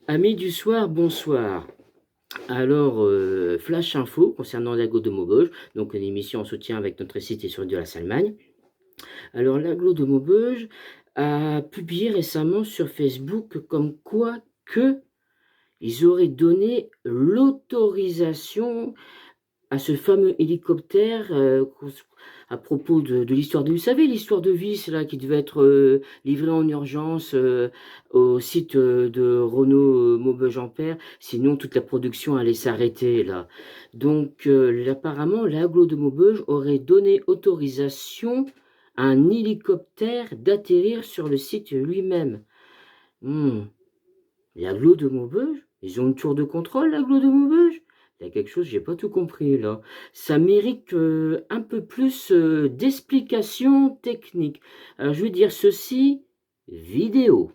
Amis du soir, bonsoir. Alors, flash info concernant l'aglo de Maubeuge, donc une émission en soutien avec notre site historique de la Salmagne. Alors, l'aglo de Maubeuge a publié récemment sur Facebook comme quoi que ils auraient donné l'autorisation à ce fameux hélicoptère à propos de l'histoire de... Vous savez, l'histoire de vis là, qui devait être livrée en urgence au site de Renault Maubeuge-Ampère, sinon toute la production allait s'arrêter là. Donc apparemment, l'agglo de Maubeuge aurait donné autorisation à un hélicoptère d'atterrir sur le site lui-même. Hmm. L'agglo de Maubeuge? Ils ont une tour de contrôle, l'agglo de Maubeuge? Il y a quelque chose, j'ai pas tout compris là. Ça mérite un peu plus d'explications techniques. Alors je vais dire ceci, vidéo.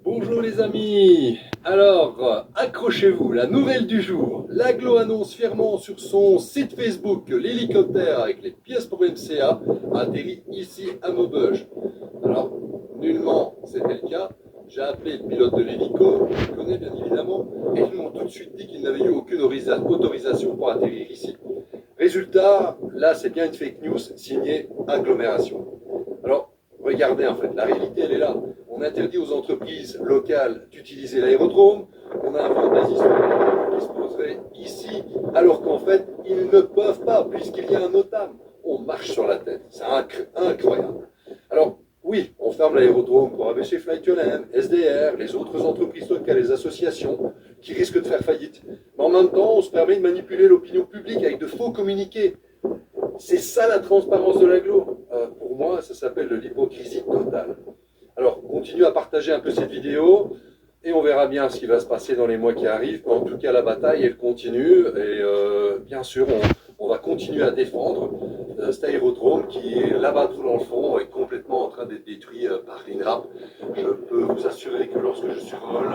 Bonjour les amis. Alors, accrochez-vous, la nouvelle du jour. L'Agglo annonce fièrement sur son site Facebook que l'hélicoptère avec les pièces pour MCA atterrit ici à Maubeuge. Alors, nullement c'était le cas. J'ai appelé le pilote de l'hélico, je le connais bien évidemment, et ils m'ont tout de suite dit qu'il n'avait eu aucune autorisation pour atterrir ici. Résultat, là c'est bien une fake news signée agglomération. Alors, regardez en fait, la réalité elle est là. On interdit aux entreprises locales d'utiliser l'aérodrome, on invente des histoires qui se poseraient ici, alors qu'en fait, ils ne peuvent pas, puisqu'il y a un OTAM. On marche sur la tête, c'est incroyable. Alors, oui, on ferme l'aérodrome pour ABC Flightolem, SDR, les autres entreprises locales, les associations qui risquent de faire faillite. Mais en même temps, on se permet de manipuler l'opinion publique avec de faux communiqués. C'est ça la transparence de l'agglo. Pour moi, ça s'appelle de l'hypocrisie totale. Alors, continue à partager un peu cette vidéo et on verra bien ce qui va se passer dans les mois qui arrivent. Mais en tout cas, la bataille, elle continue et bien sûr, on va continuer à défendre cet aérodrome qui est là-bas tout dans le fond et complètement en train d'être détruit par l'INRAP. Je peux vous assurer que lorsque je survole,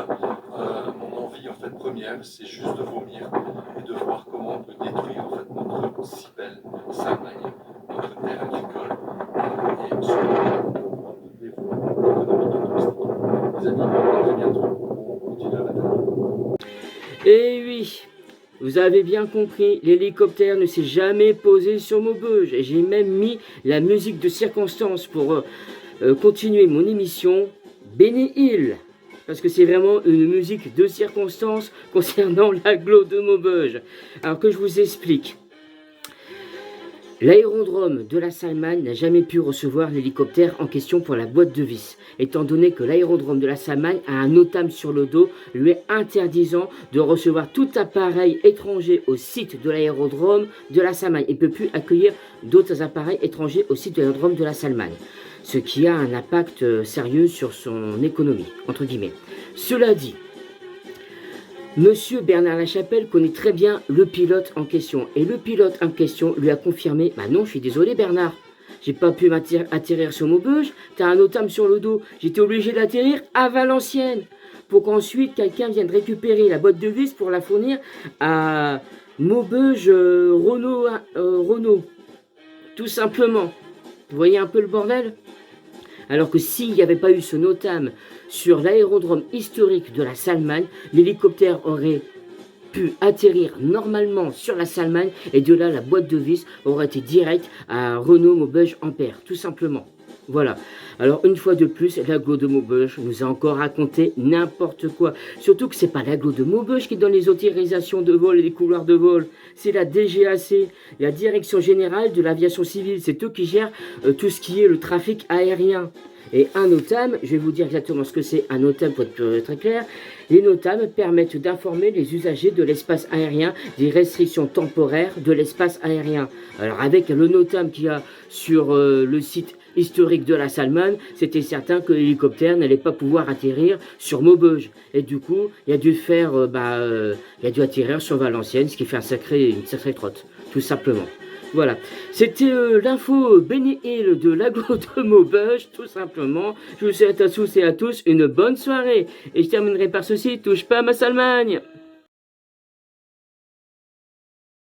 mon envie en fait première, c'est juste de vomir et de voir comment on peut détruire en fait notre si belle Salmagne, notre terre agricole et surtout le développement économique et touristique. Les amis, à très bientôt. On continue la bataille. Et oui, vous avez bien compris, l'hélicoptère ne s'est jamais posé sur Maubeuge. Et j'ai même mis la musique de circonstance pour continuer mon émission, Benny Hill. Parce que c'est vraiment une musique de circonstance concernant l'agglo de Maubeuge. Alors que je vous explique. L'aérodrome de la Salmagne n'a jamais pu recevoir l'hélicoptère en question pour la boîte de vis, étant donné que l'aérodrome de la Salmagne a un OTAM sur le dos lui interdisant de recevoir tout appareil étranger au site de l'aérodrome de la Salmagne. Il ne peut plus accueillir d'autres appareils étrangers au site de l'aérodrome de la Salmagne, ce qui a un impact sérieux sur son économie, entre guillemets. Cela dit, Monsieur Bernard Lachapelle connaît très bien le pilote en question. Et le pilote en question lui a confirmé, bah non, je suis désolé Bernard, j'ai pas pu atterrir sur Maubeuge, t'as un OTAM sur le dos, j'étais obligé d'atterrir à Valenciennes. Pour qu'ensuite quelqu'un vienne récupérer la boîte de vis pour la fournir à Maubeuge Renault. Tout simplement. Vous voyez un peu le bordel ? Alors que s'il n'y avait pas eu ce NOTAM sur l'aérodrome historique de la Salmagne, l'hélicoptère aurait pu atterrir normalement sur la Salmagne et de là la boîte de vis aurait été directe à Renault Maubeuge Ampère, tout simplement. Voilà. Alors une fois de plus, l'agglo de Maubeuge nous a encore raconté n'importe quoi. Surtout que c'est pas l'agglo de Maubeuge qui donne les autorisations de vol et les couloirs de vol. C'est la DGAC, la Direction Générale de l'Aviation Civile. C'est eux qui gèrent tout ce qui est le trafic aérien. Et un NOTAM, je vais vous dire exactement ce que c'est un NOTAM pour être très clair. Les NOTAM permettent d'informer les usagers de l'espace aérien des restrictions temporaires de l'espace aérien. Alors avec le NOTAM qu'il y a sur le site historique de la Salmagne, c'était certain que l'hélicoptère n'allait pas pouvoir atterrir sur Maubeuge. Et du coup, il a dû faire, il a dû atterrir sur Valenciennes, ce qui fait une sacrée trotte, tout simplement. Voilà, c'était l'info Benny Hill de l'agglo de Maubeuge, tout simplement. Je vous souhaite à tous et à tous une bonne soirée. Et je terminerai par ceci, touche pas à ma Salmagne.